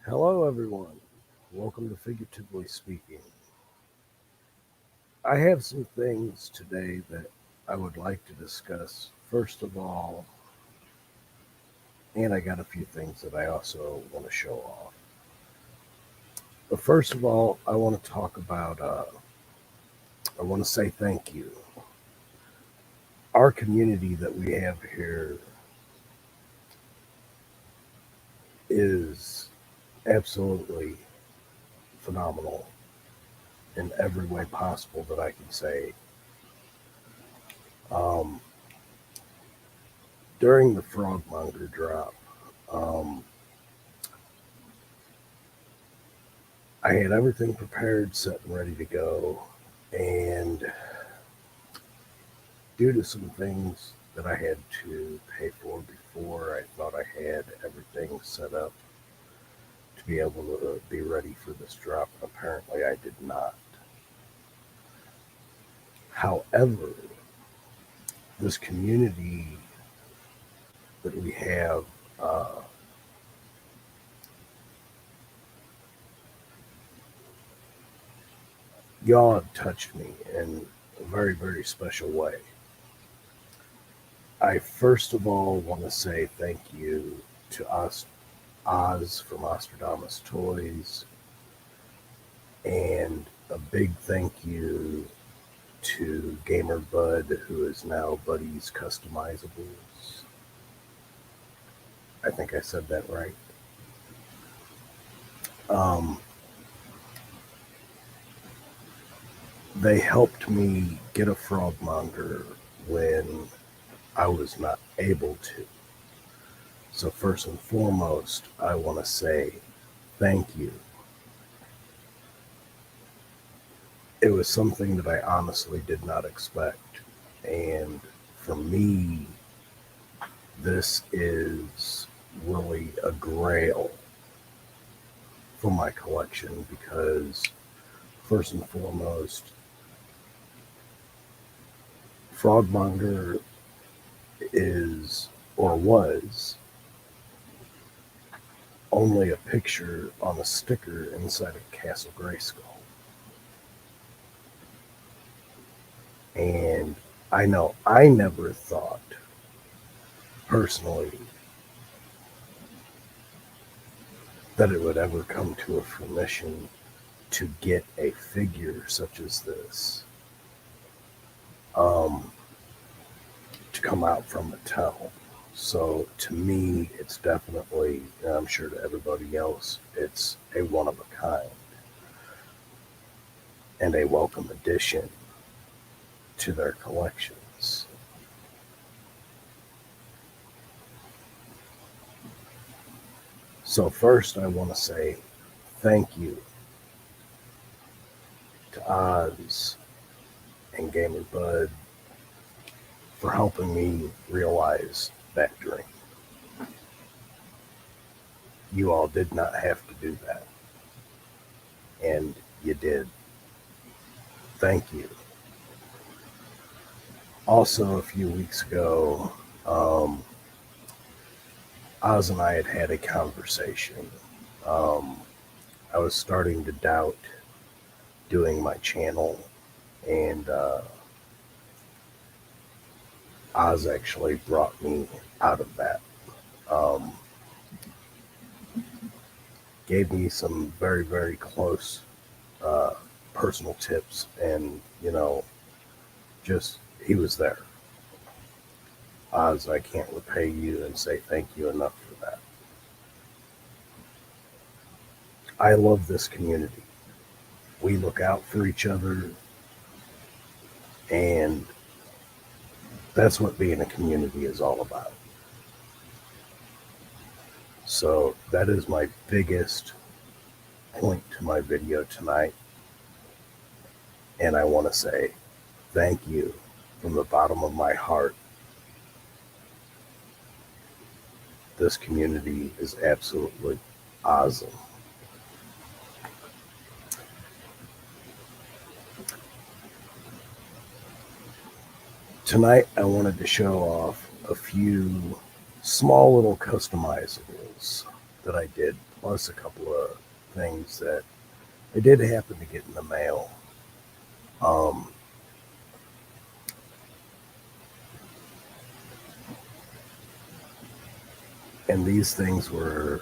Hello, everyone. Welcome to Figuratively Speaking. I have some things today that I would like to discuss. First of all, and I got a few things that I also want to show off. But first of all, I want to talk about, I want to say thank you. Our community that we have here is absolutely phenomenal in every way possible that I can say. Um, During the Frogmonger drop, um, I had everything prepared, set, and ready to go. And due to some things that I had to pay for before, I thought I had everything set up to be able to be ready for this drop. Apparently, I did not. However, this community that we have, uh, y'all have touched me in a very, very special way. I first of all want to say thank you to Oz from Ostradamus Toys, and a big thank you to Gamer Bud, who is now Buddy's Customizables. I think I said that right. Um, they helped me get a Frogmonger when I was not able to. So, first and foremost, I want to say thank you. It was something that I honestly did not expect. And for me, this is really a grail for my collection because, first and foremost, Frogmonger is or was only a picture on a sticker inside of Castle Grayskull. And I know I never thought personally that it would ever come to a fruition to get a figure such as this um, to come out from Mattel. So to me, it's definitely, and I'm sure to everybody else, it's a one of a kind and a welcome addition to their collections. So first, I want to say thank you to Oz and Gamer Bud for helping me realize that dream. You all did not have to do that, and you did. Thank you. Also, a few weeks ago, Oz and I had a conversation. Um, I was starting to doubt doing my channel, and Oz actually brought me out of that. Um, Gave me some very, very close uh, personal tips, and just he was there. Oz, I can't repay you and say thank you enough for that. I love this community. We look out for each other, and that's what being a community is all about. So that is my biggest point to my video tonight. And I want to say thank you from the bottom of my heart. This community is absolutely awesome. Tonight, I wanted to show off a few small little customizables. that I did, plus a couple of things that I did happen to get in the mail. Um, and these things were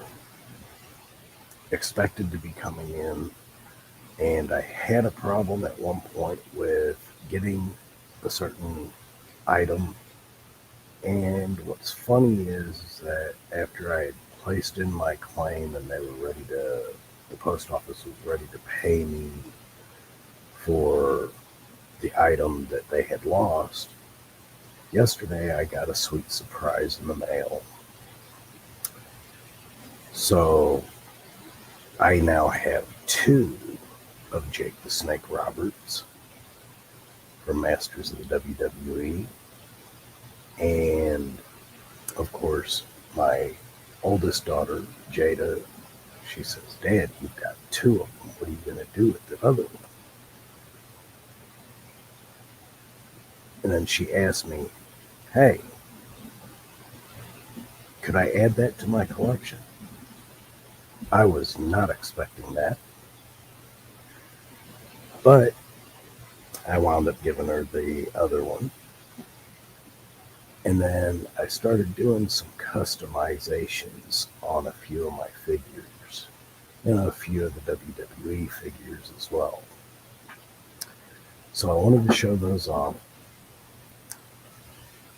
expected to be coming in, and I had a problem at one point with getting a certain item. And what's funny is that after I had placed in my claim and they were ready to, the post office was ready to pay me for the item that they had lost, yesterday I got a sweet surprise in the mail. So I now have two of Jake the Snake Roberts from Masters of the WWE. And of course, my oldest daughter, Jada, she says, Dad, you've got two of them. What are you going to do with the other one? And then she asked me, hey, could I add that to my collection? I was not expecting that. But I wound up giving her the other one. And then I started doing some customizations on a few of my figures and a few of the WWE figures as well. So I wanted to show those off.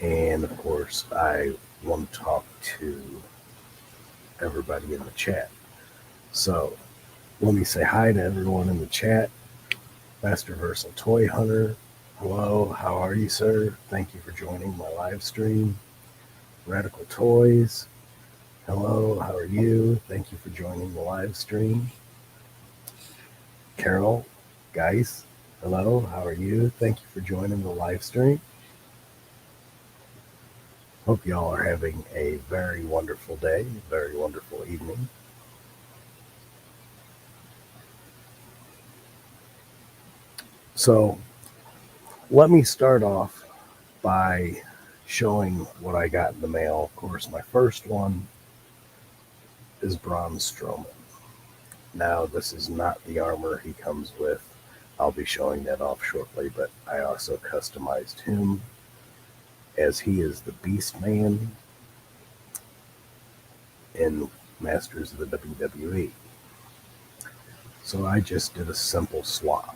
And of course, I want to talk to everybody in the chat. So let me say hi to everyone in the chat. Master Versal Toy Hunter, hello, how are you, sir? Thank you for joining my live stream. Radical Toys, hello, how are you? Thank you for joining the live stream. Carol, Geis, hello, how are you? Thank you for joining the live stream. Hope y'all are having a very wonderful day, very wonderful evening. So let me start off by showing what I got in the mail. Of course, my first one is Braun Strowman. Now, this is not the armor he comes with. I'll be showing that off shortly, but I also customized him as he is the Beast Man in Masters of the WWE. So I just did a simple swap.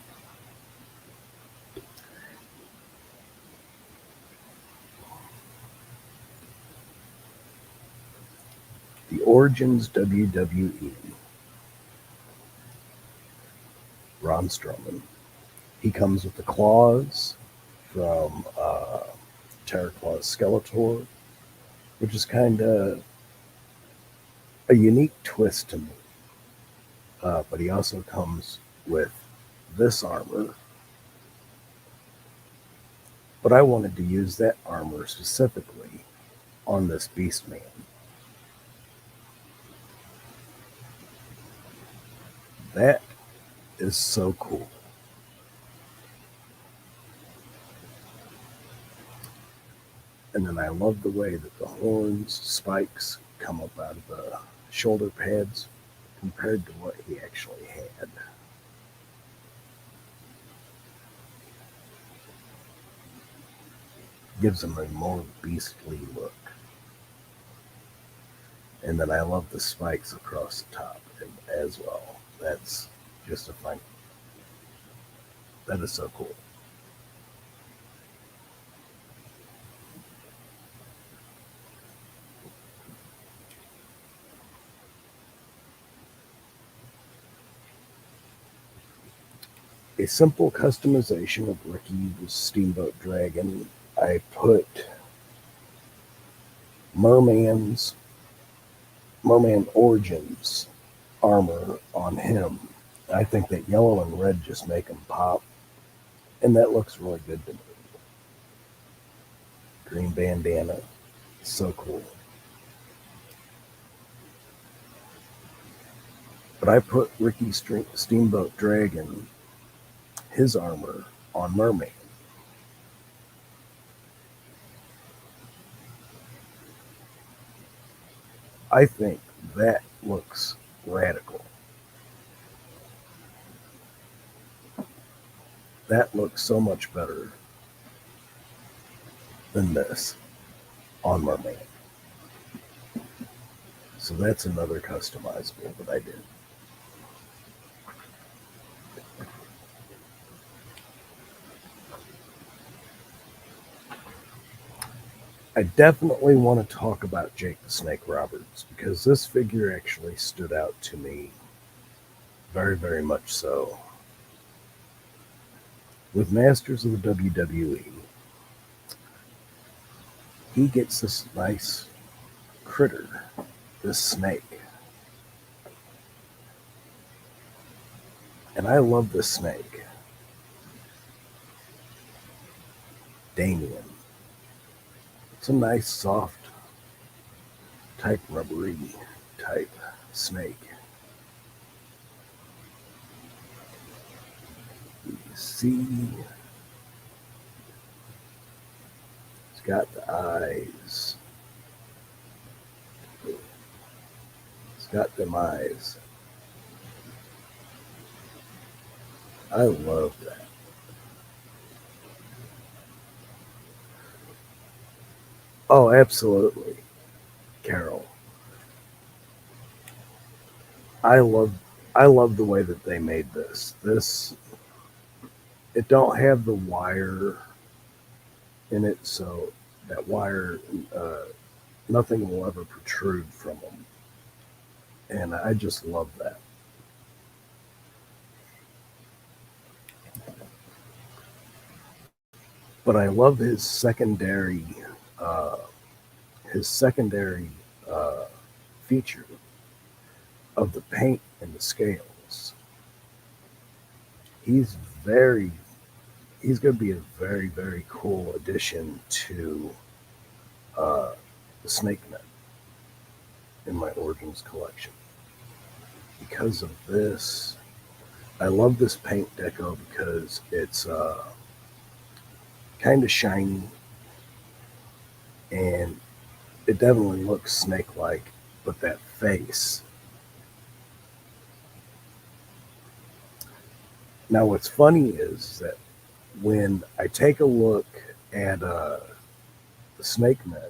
The Origins WWE. Braun Strowman. He comes with the claws from Terraclaw Skeletor, which is kind of a unique twist to me. But he also comes with this armor. But I wanted to use that armor specifically on this Beast Man. That is so cool. And then I love the way that the horns, spikes come up out of the shoulder pads compared to what he actually had. Gives him a more beastly look. And then I love the spikes across the top as well. That's just a fun. That is so cool. A simple customization of Ricky the Steamboat Dragon. I put Merman Origins armor on him. I think that yellow and red just make him pop, and that looks really good to me. Green bandana, so cool. But I put Ricky Steamboat Dragon, his armor, on Merman. I think That looks radical. That looks so much better than this on my man. So that's another customizable that I did. I definitely want to talk about Jake the Snake Roberts because this figure actually stood out to me very, very much so. With Masters of the WWE, he gets this nice critter, this snake. And I love this snake. Damien. It's a nice, soft, type rubbery type snake. You see, it's got the eyes. It's got them eyes. I love that. Oh, absolutely, Carol. I love I love the way that they made this. This it don't have the wire in it, so that wire uh, nothing will ever protrude from them, and I just love that. But I love uh, his secondary uh, feature of the paint and the scales. He's very he's going to be a very, very cool addition to uh, the Snake Men in my Origins collection. Because of this, I love this paint deco because it's kind of shiny and it definitely looks snake like, but that face. Now, what's funny is that when I take a look at the Snake Men,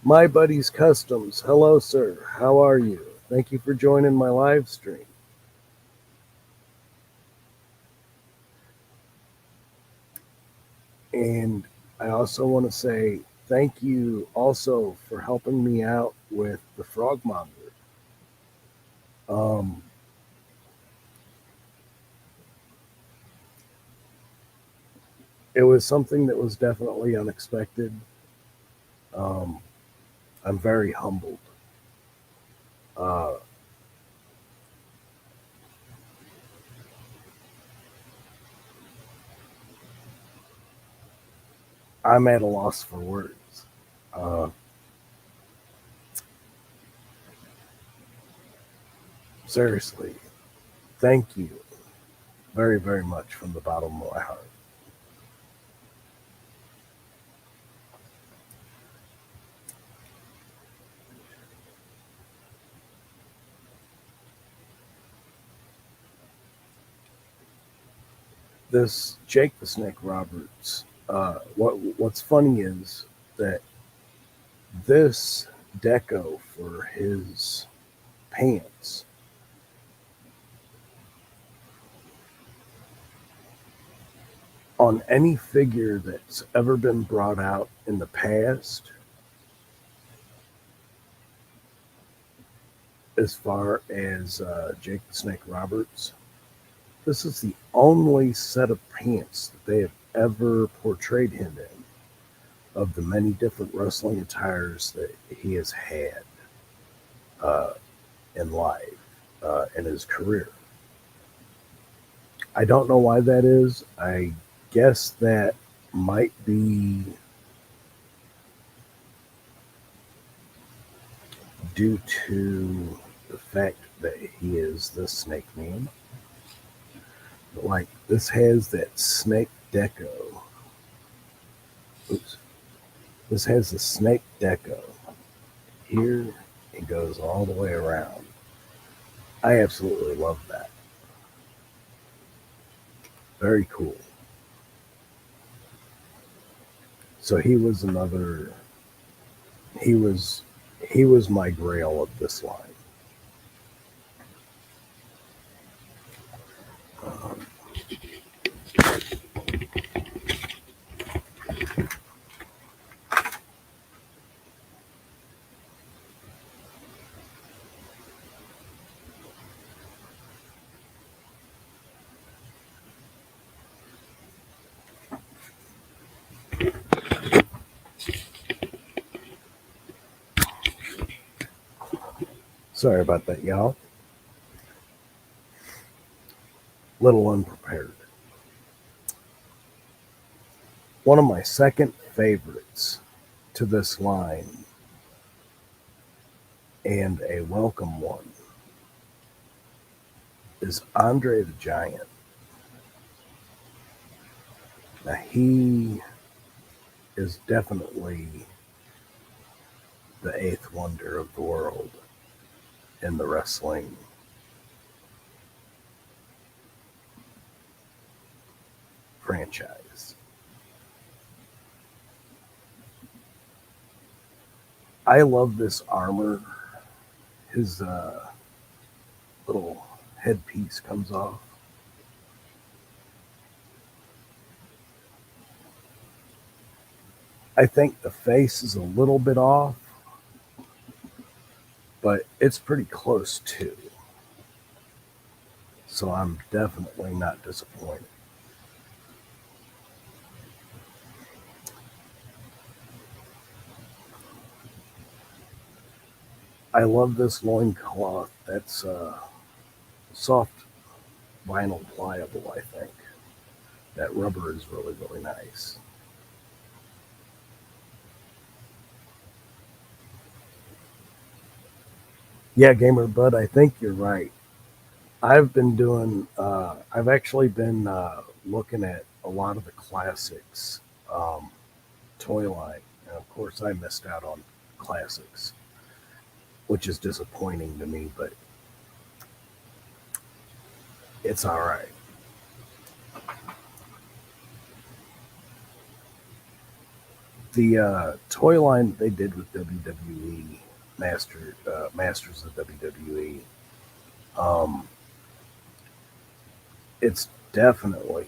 my buddy's Customs. Hello, sir. How are you? Thank you for joining my live stream. And I also want to say thank you also for helping me out with the Frogmonger. Um, it was something that was definitely unexpected. Um, I'm very humbled. Uh, I'm at a loss for words. Uh, Seriously, thank you very, very much from the bottom of my heart. This Jake the Snake Roberts. What's funny is that this deco for his pants on any figure that's ever been brought out in the past, as far as Jake the Snake Roberts, this is the only set of pants that they have ever portrayed him in of the many different wrestling attires that he has had uh, in life in his career. I don't know why that is. I guess that might be due to the fact that he is the Snake Man. Like this has that snake deco. Oops. This has the snake deco here it goes all the way around. I absolutely love that. Very cool. So he was another. He was he was my grail of this line. Um, Sorry about that, y'all. Little unprepared. One of my second favorites to this line, and a welcome one, is Andre the Giant. Now, he is definitely the eighth wonder of the world in the wrestling franchise. I love this armor. His little headpiece comes off. I think the face is a little bit off, but it's pretty close too. So I'm definitely not disappointed. I love this loincloth. That's soft vinyl pliable, I think. That rubber is really, really nice. Yeah, Gamer Bud, I think you're right. I've actually been looking at a lot of the classics um, toy line. And of course, I missed out on classics, which is disappointing to me, but it's all right. The toy line they did with WWE Masters of WWE, um, it's definitely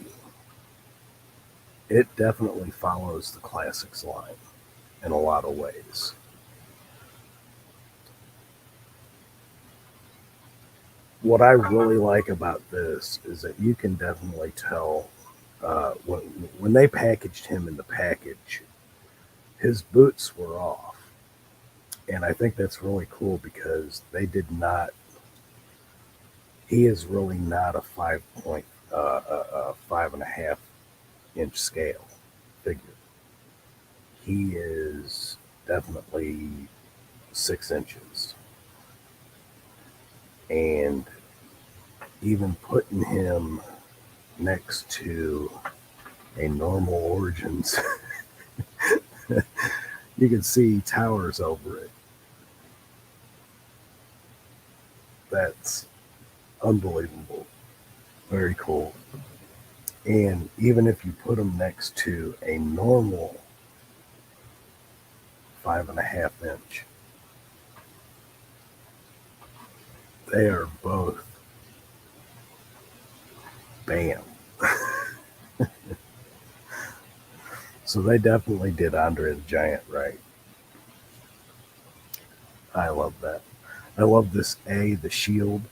it definitely follows the classics line in a lot of ways. What I really like about this is that you can definitely tell when they packaged him in the package, his boots were off, and I think that's really cool because they did not. He is really not a 5.5 inch scale figure. He is definitely 6 inches, and even putting him next to a normal Origins, you can see he towers over it. That's unbelievable. Very cool. And even if you put him next to a normal 5.5 inch, they are both bam. So they definitely did Andre the Giant right. I love that. I love this the shield.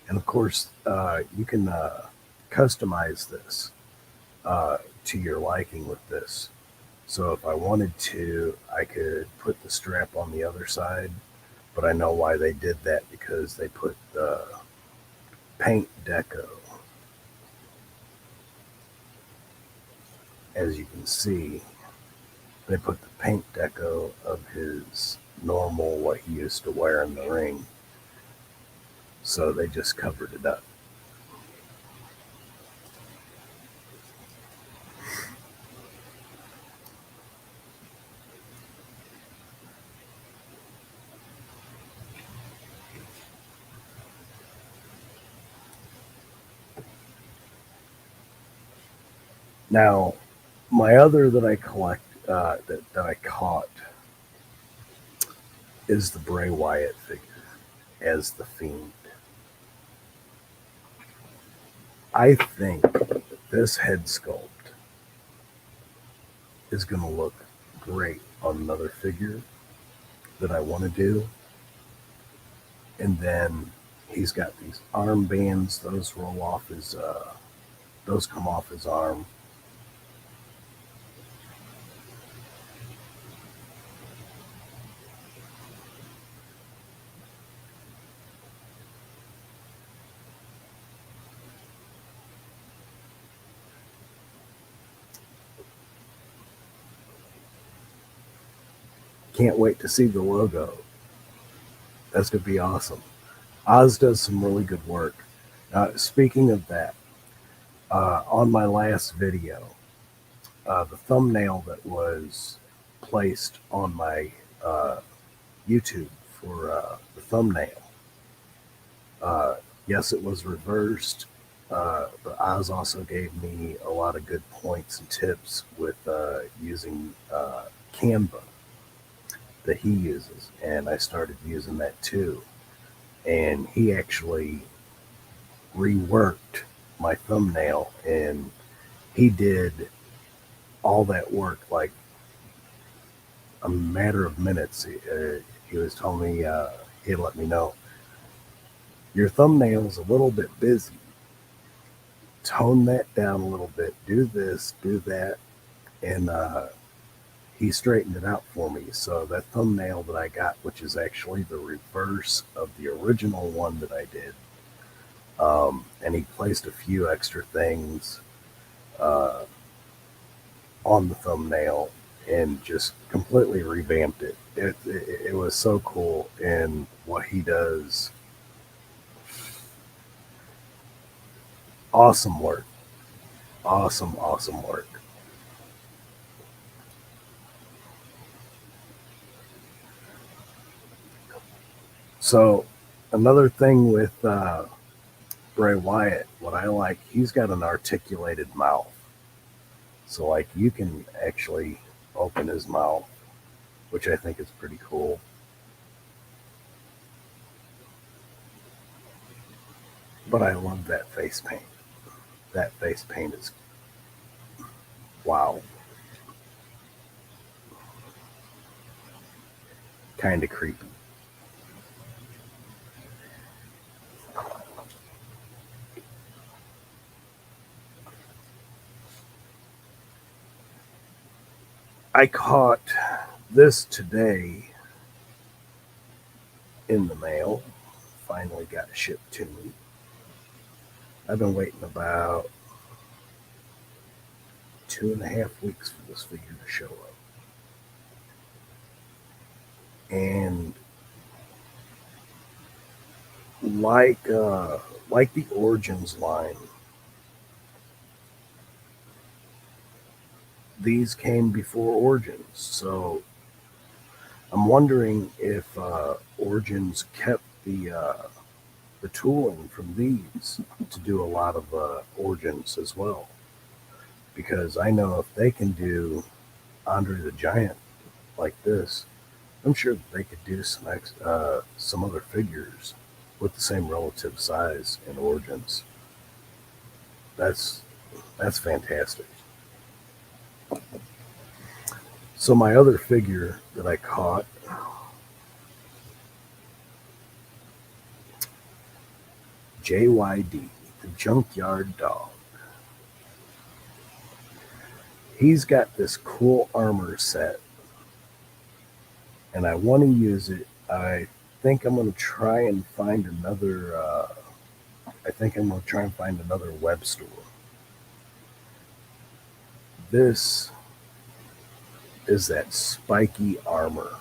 And of course, you can customize this to your liking with this. So if I wanted to, I could put the strap on the other side, but I know why they did that because they put the paint deco. As you can see, they put the paint deco of his normal, what he used to wear in the ring. So they just covered it up. Now, my other that I collect that I caught is the Bray Wyatt figure as the Fiend. I think this head sculpt is going to look great on another figure that I want to do. And then he's got these armbands; those roll off his, those come off his arm. Can't wait to see the logo. That's going to be awesome. Oz does some really good work. Speaking of that, on my last video, the thumbnail that was placed on my YouTube for the thumbnail, yes, it was reversed, but Oz also gave me a lot of good points and tips with using Canva that he uses, and I started using that too. And he actually reworked my thumbnail, and he did all that work like a matter of minutes. He was telling me, he'd let me know, your thumbnail's a little bit busy. Tone that down a little bit. Do this, do that. And he straightened it out for me. So that thumbnail that I got, which is actually the reverse of the original one that I did, and he placed a few extra things on the thumbnail and just completely revamped it. It was so cool, and what he does, awesome work, awesome work. So another thing with Bray Wyatt, what I like, he's got an articulated mouth. So like you can actually open his mouth, which I think is pretty cool. But I love that face paint. That face paint is wow. Kind of creepy. I caught this today in the mail. Finally got it shipped to me. I've been waiting about 2.5 weeks for this figure to show up. And like the Origins line, these came before Origins. So I'm wondering if Origins kept the tooling from these to do a lot of Origins as well. Because I know if they can do Andre the Giant like this, I'm sure that they could do some other figures with the same relative size in Origins. That's fantastic. So my other figure that I caught, JYD, the Junkyard Dog. He's got this cool armor set, and I want to use it. I think I'm going to try and find another. I think I'm going to try and find another web store. This is that spiky armor.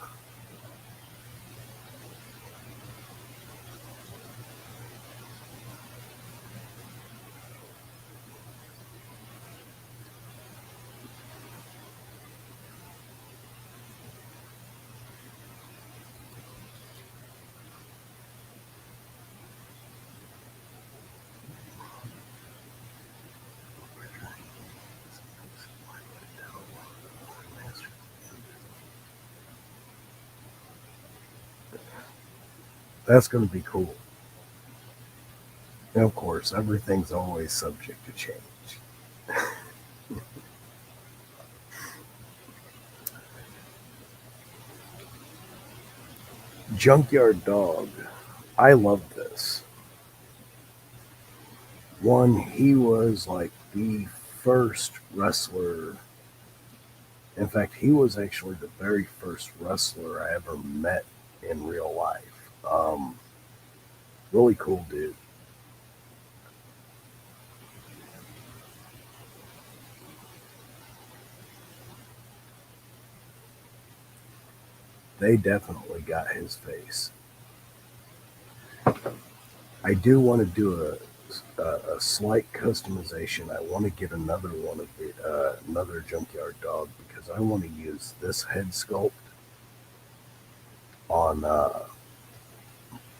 That's going to be cool. And of course, everything's always subject to change. Junkyard Dog. I love this. One, he was like the first wrestler. In fact, he was actually the very first wrestler I ever met in real life. Really cool dude. They definitely got his face. I do want to do a slight customization. I want to get another one of the another Junkyard Dog because I want to use this head sculpt on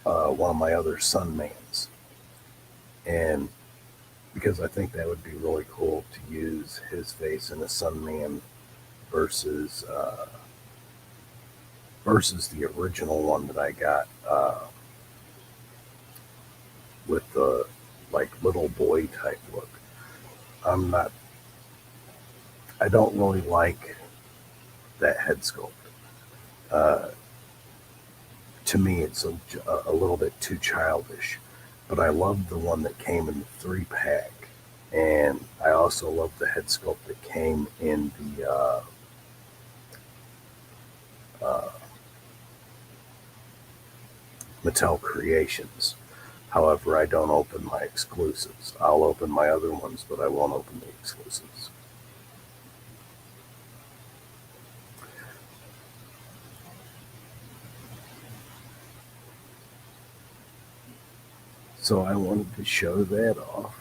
one of my other Sunmans, and because I think that would be really cool to use his face in a Sunman versus versus the original one that I got with the like little boy type look. I'm not. I don't really like that head sculpt. Uh, to me, it's a little bit too childish. But I love the one that came in the 3-pack, and I also love the head sculpt that came in the uh, Mattel Creations. However, I don't open my exclusives. I'll open my other ones, but I won't open the exclusives. So I wanted to show that off.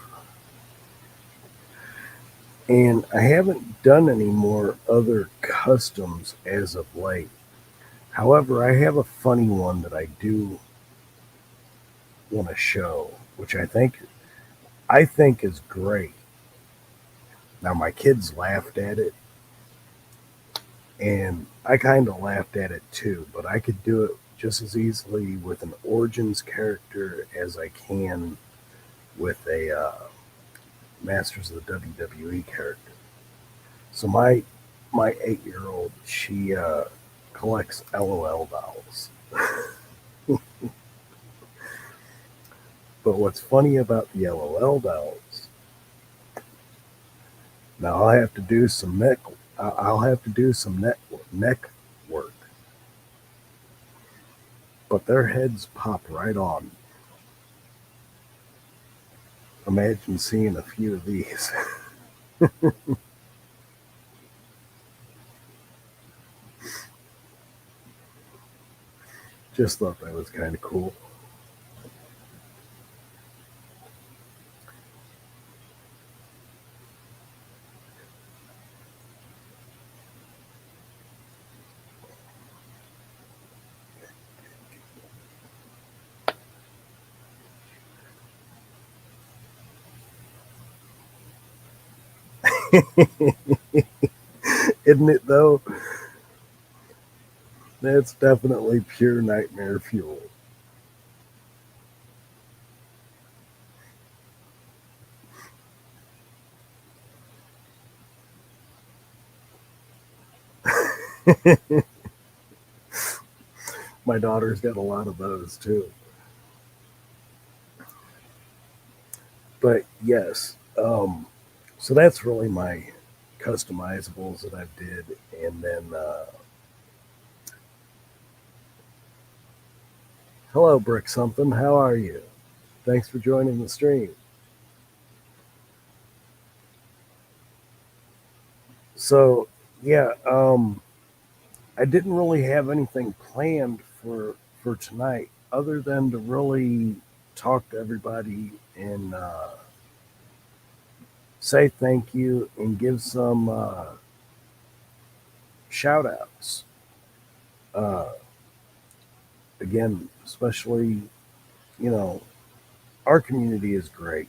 And I haven't done any more other customs as of late. However, I have a funny one that I do want to show, which I think is great. Now my kids laughed at it, and I kind of laughed at it too, but I could do it just as easily with an Origins character as I can with a Masters of the WWE character. So my 8-year-old, she collects LOL dolls. But what's funny about the LOL dolls? Now I'll have to do some neck. I'll have to do some neck work, but their heads pop right on. Imagine seeing a few of these. Just thought that was kind of cool. Isn't it though? That's definitely pure nightmare fuel. My daughter's got a lot of those too. But yes, so that's really my customizables that I did, and then hello, Brick Something. How are you? Thanks for joining the stream. So yeah, I didn't really have anything planned for tonight other than to really talk to everybody and say thank you and give some shout outs. Uh, Again, especially, you know, our community is great.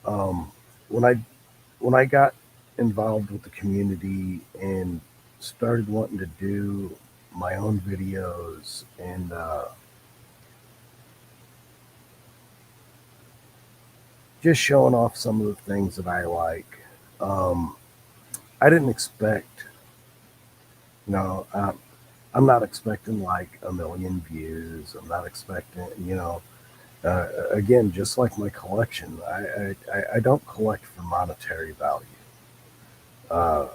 Um, when I when I got involved with the community and started wanting to do my own videos and just showing off some of the things that I like. Um, I didn't expect, you know, I'm not expecting like a million views. I'm not expecting, again, just like my collection, I don't collect for monetary value. Uh,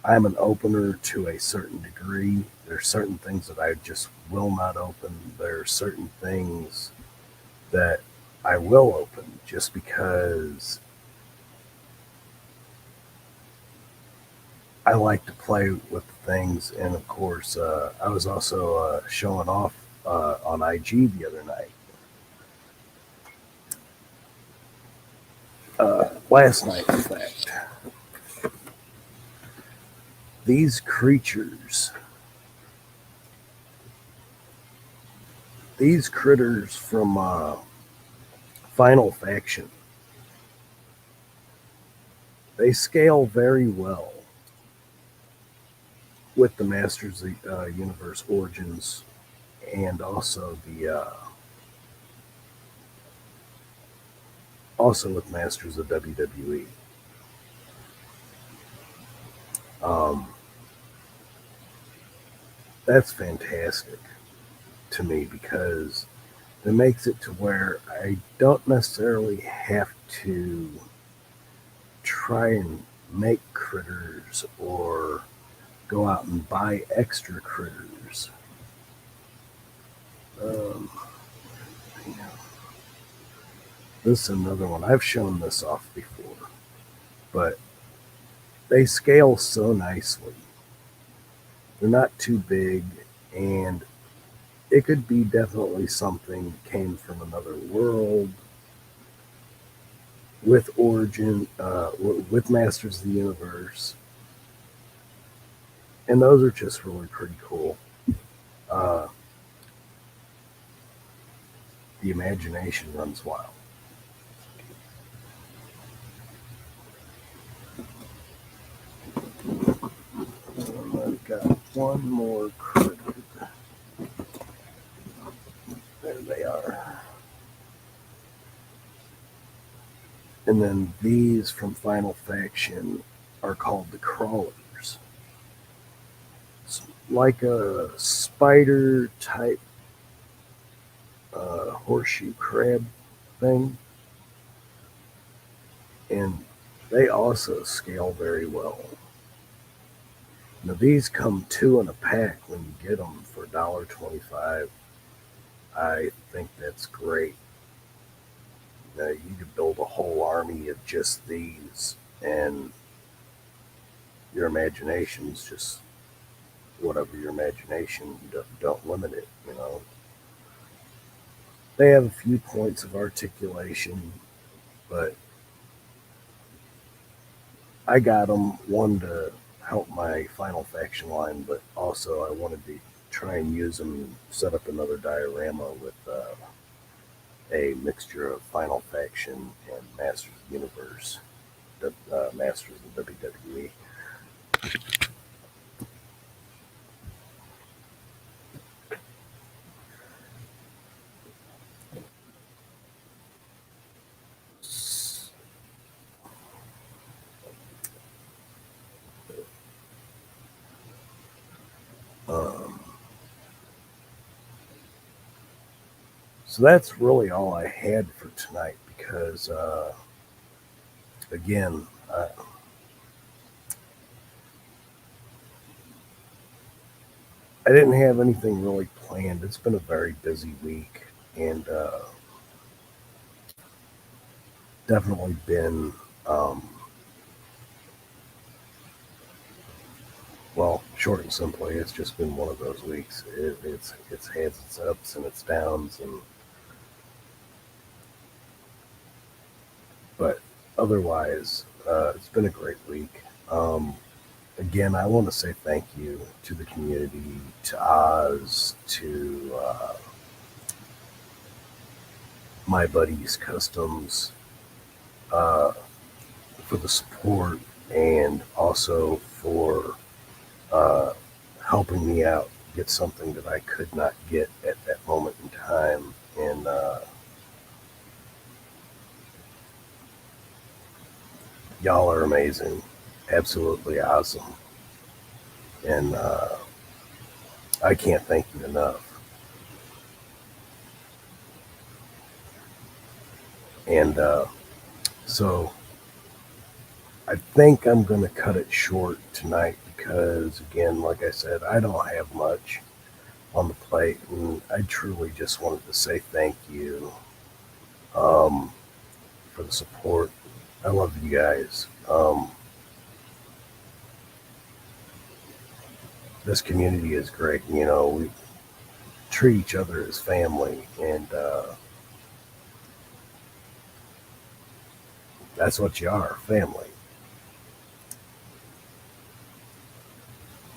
I'm an opener to a certain degree. There's certain things that I just will not open. There are certain things that I will open just because I like to play with things. And of course, I was also showing off on IG the other night. Last night, in fact, these creatures, these critters from Final Faction, they scale very well with the Masters of the Universe Origins and also with Masters of WWE. Um, that's fantastic to me because it makes it to where I don't necessarily have to try and make critters or go out and buy extra critters. Um, this is another one. I've shown this off before, but they scale so nicely. They're not too big, and it could be definitely something that came from another world with Origin, with Masters of the Universe, and those are just really pretty cool. Uh, the imagination runs wild. I've got one more critter. There they are. And then these from Final Faction are called the Crawlers. It's like a spider type horseshoe crab thing. And they also scale very well. Now these come two in a pack when you get them for $1.25. I think that's great. Now you could build a whole army of just these, and your imagination's just whatever your imagination. Don't limit it. They have a few points of articulation, but I got them one to help my Final Faction line, but also I wanted to try and use them and set up another diorama with a mixture of Final Faction and Masters of the Universe, Masters of WWE. Um, so that's really all I had for tonight because, again, I didn't have anything really planned. It's been a very busy week and definitely been, um, well, short and simply, it's just been one of those weeks. It's had its ups and its downs, but otherwise, it's been a great week. Again, I want to say thank you to the community, to Oz, to my buddies Customs, uh, for the support and also for uh, helping me out get something that I could not get at that moment in time. And Y'all are amazing, absolutely awesome, and I can't thank you enough. And so I think I'm going to cut it short tonight because, again, like I said, I don't have much on the plate, and I truly just wanted to say thank you um, for the support. I love you guys. This community is great. You know, we treat each other as family, and that's what you are, family.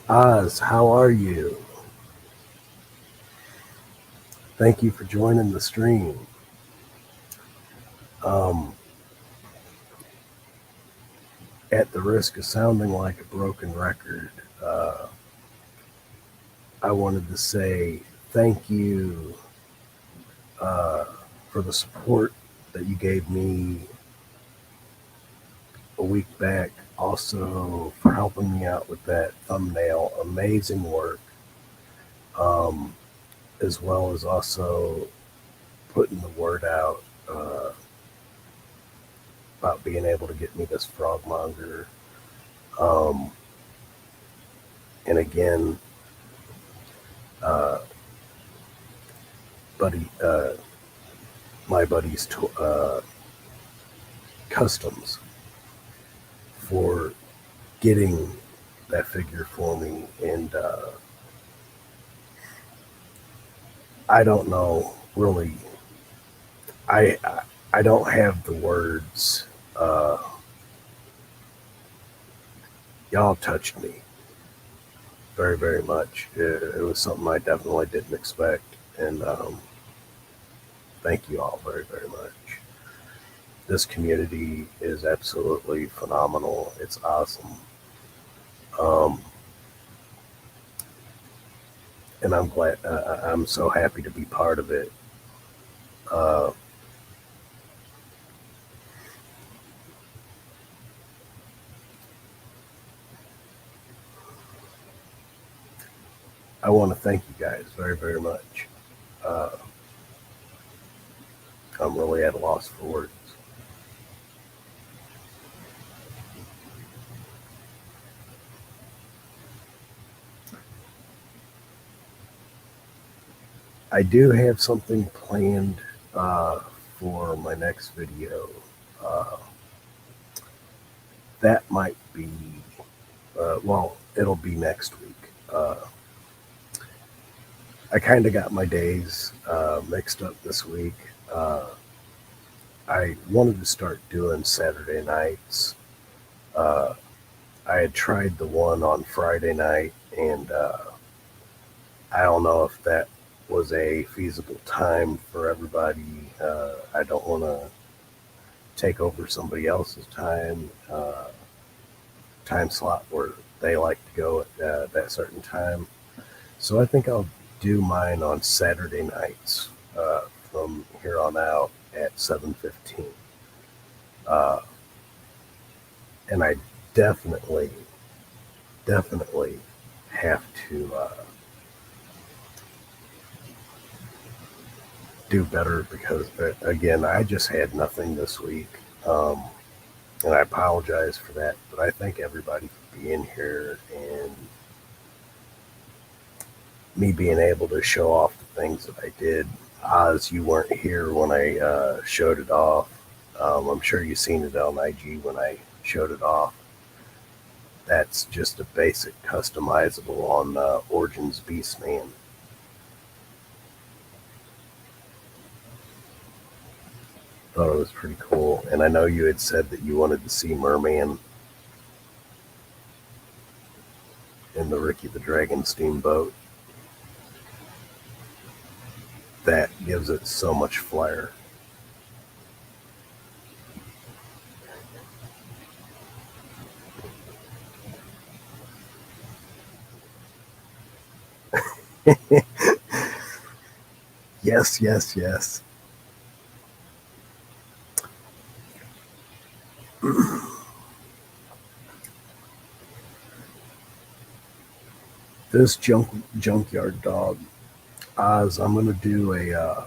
Oz, how are you? Thank you for joining the stream. Um, at the risk of sounding like a broken record, uh, I wanted to say thank you uh, for the support that you gave me a week back. Also, for helping me out with that thumbnail. Amazing work. Um, as well as also putting the word out about being able to get me this frogmonger. Um, and again, uh, buddy, my buddy's customs for getting that figure for me, and I don't know really. I don't have the words. Uh, y'all touched me very very much. It was something I definitely didn't expect, and thank you all very very much. This community is absolutely phenomenal. It's awesome. Um, and I'm glad. I'm so happy to be part of it. Uh, I want to thank you guys very, very much. Uh, I'm really at a loss for words. I do have something planned for my next video. Uh, that might be, well, it'll be next week. I kind of got my days mixed up this week. Uh, I wanted to start doing Saturday nights. Uh, I had tried the one on Friday night, and I don't know if that was a feasible time for everybody. I don't want to take over somebody else's time slot where they like to go at that certain time. So I think I'll do mine on Saturday nights from here on out at 7:15. Uh, and I definitely, definitely have to do better because, again, I just had nothing this week. Um, and I apologize for that, but I thank everybody for being here and me being able to show off the things that I did. Oz, you weren't here when I showed it off. I'm sure you've seen it on IG when I showed it off. That's just a basic customizable on Origins Beastman. Thought it was pretty cool. And I know you had said that you wanted to see Merman in the Ricky the Dragon Steamboat. That gives it so much flair. Yes, yes, yes. this junkyard dog, Oz, I'm gonna do a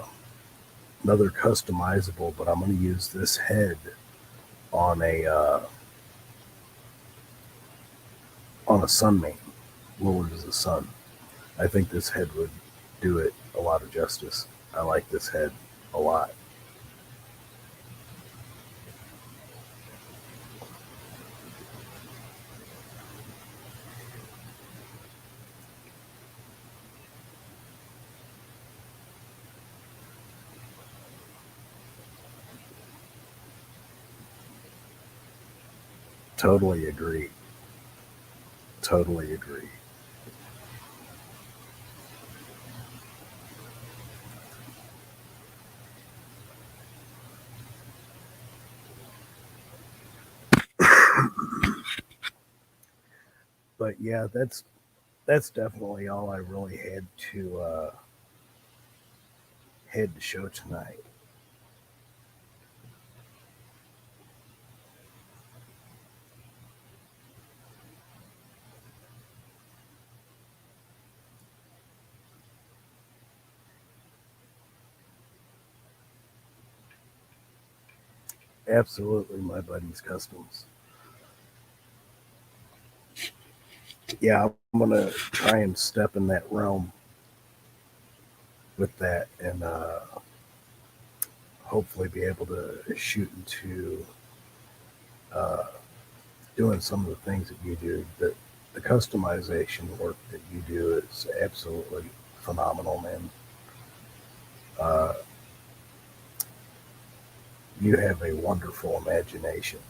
another customizable, but I'm gonna use this head on a Sunman, Lord is the Sun. I think this head would do it a lot of justice. I like this head a lot. Totally agree. Totally agree. But yeah, that's definitely all I really had to show tonight. Absolutely, my buddy's customs. Yeah, I'm gonna try and step in that realm with that, and hopefully be able to shoot into uh, doing some of the things that you do. The customization work that you do is absolutely phenomenal, man. Uh, you have a wonderful imagination.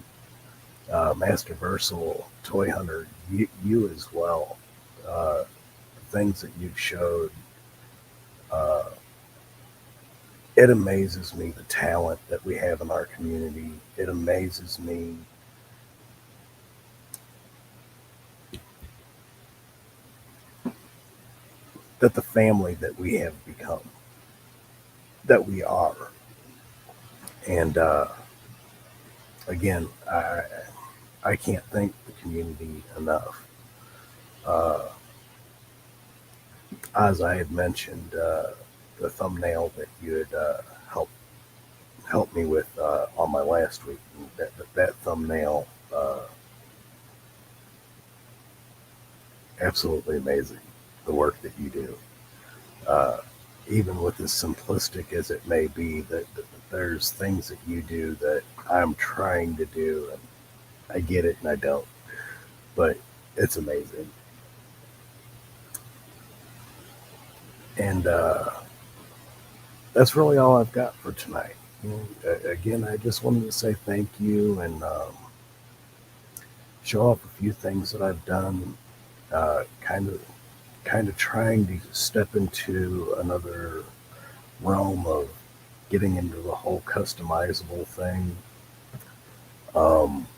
Master Versal, Toy Hunter, you as well. The things that you've showed, uh, it amazes me the talent that we have in our community. It amazes me that the family that we have become, that we are. And again, I can't thank the community enough. Uh, as I had mentioned, the thumbnail that you had helped me with on my last week, that thumbnail, absolutely amazing. The work that you do, uh, even with as simplistic as it may be, that there's things that you do that I'm trying to do, and I get it and I don't, but it's amazing. And that's really all I've got for tonight. Again, I just wanted to say thank you and show off a few things that I've done. Kind of, trying to step into another realm of getting into the whole customizable thing. Um,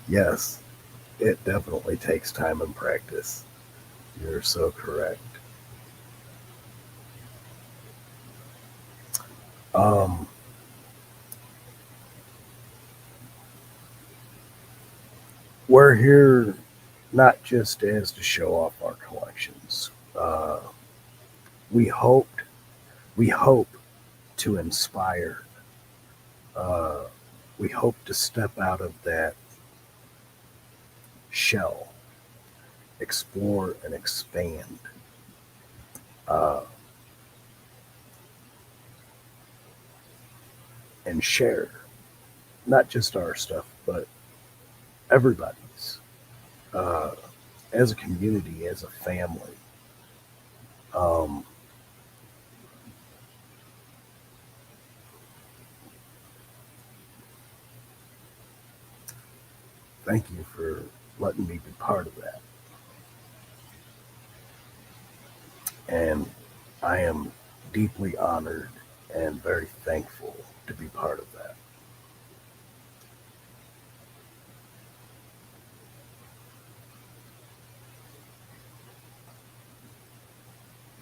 yes, it definitely takes time and practice. You're so correct. Um, we're here not just as to show off our collections. We hoped, we hope to inspire. Uh, we hope to step out of that shell, explore and expand, uh, and share not just our stuff, but everybody's. Uh, as a community, as a family. Um, thank you for letting me be part of that. And I am deeply honored and very thankful to be part of that.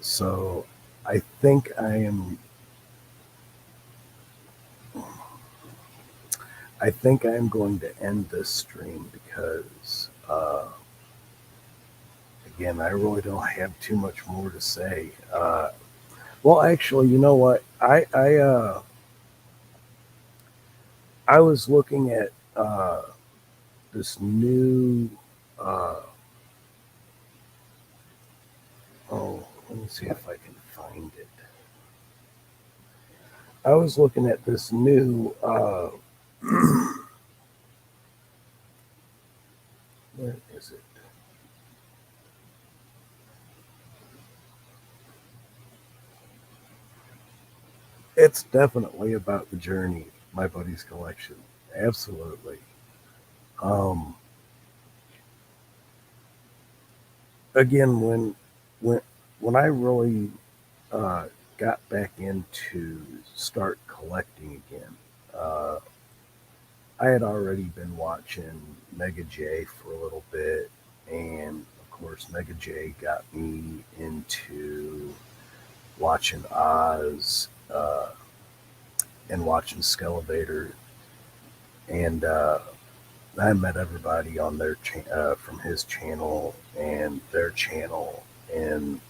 So I think I am I think I'm going to end this stream because, again, I really don't have too much more to say. Well, actually, you know what? I was looking at this new. Uh, oh, let me see if I can find it. I was looking at this new. Where is it? It's definitely about the journey, my buddy's collection. Absolutely. Um, again, when when I really uh, got back into start collecting again, uh, I had already been watching Mega J for a little bit, and of course, Mega J got me into watching Oz and watching Skelevator, and I met everybody on their from his channel and their channel, and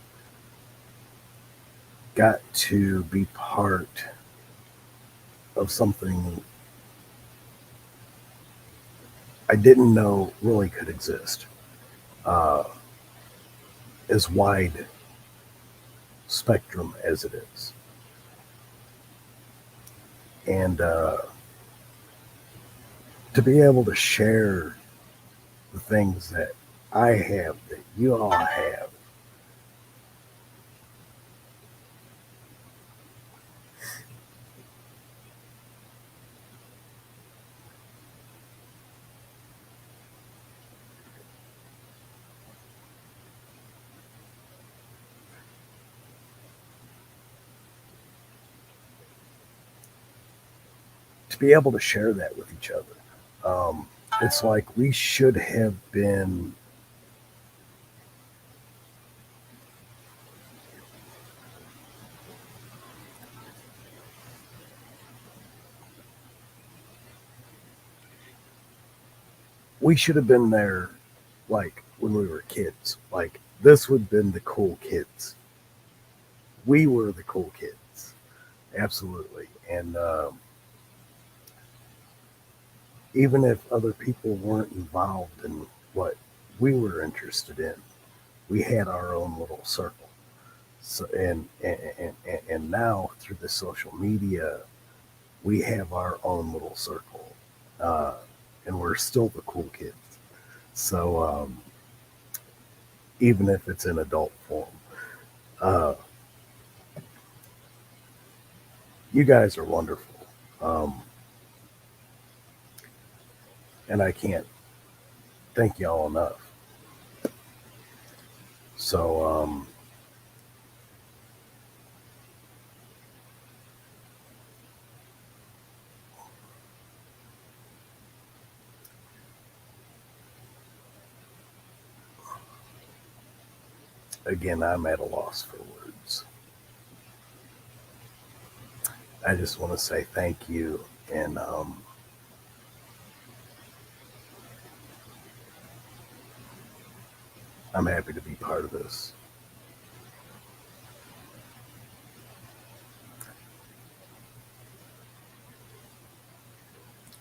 got to be part of something I didn't know really could exist. Uh, as wide spectrum as it is, and to be able to share the things that I have that you all have, to be able to share that with each other. It's like we should have been. We should have been there, like when we were kids. Like this would have been the cool kids. We were the cool kids, absolutely. And even if other people weren't involved in what we were interested in, we had our own little circle. So and now through the social media, we have our own little circle, uh, and we're still the cool kids. So even if it's in adult form, uh, you guys are wonderful, um, and I can't thank y'all enough. So again, I'm at a loss for words. I just want to say thank you, and I'm happy to be part of this.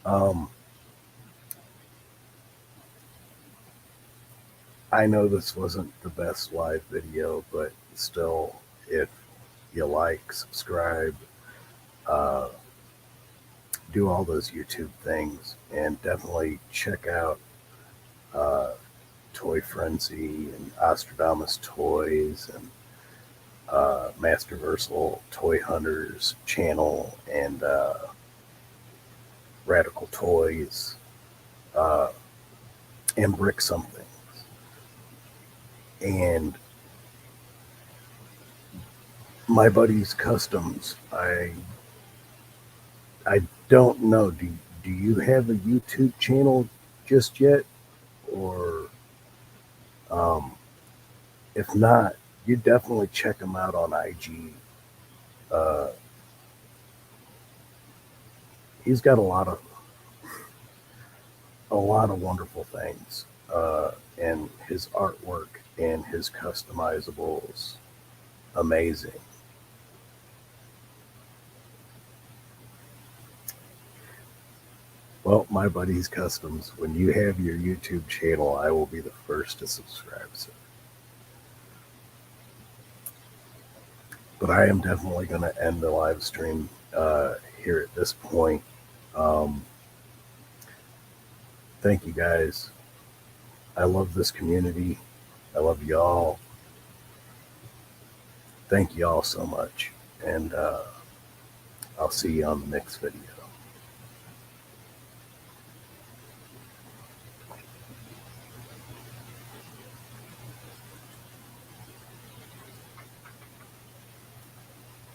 Um, I know this wasn't the best live video, but still, if you like, subscribe, uh, do all those YouTube things, and definitely check out uh, Toy Frenzy and Ostradamus Toys and Masterversal Toy Hunters channel and Radical Toys uh, and Brick Something. And my buddy's customs, I don't know. Do you have a YouTube channel just yet, or um, if not, you definitely check him out on IG. Uh, he's got a lot of a lot of wonderful things. And his artwork and his customizables, amazing. Well, my buddy's customs, when you have your YouTube channel, I will be the first to subscribe, sir. But I am definitely going to end the live stream here at this point. Um, thank you guys. I love this community. I love y'all. Thank y'all so much. And I'll see you on the next video.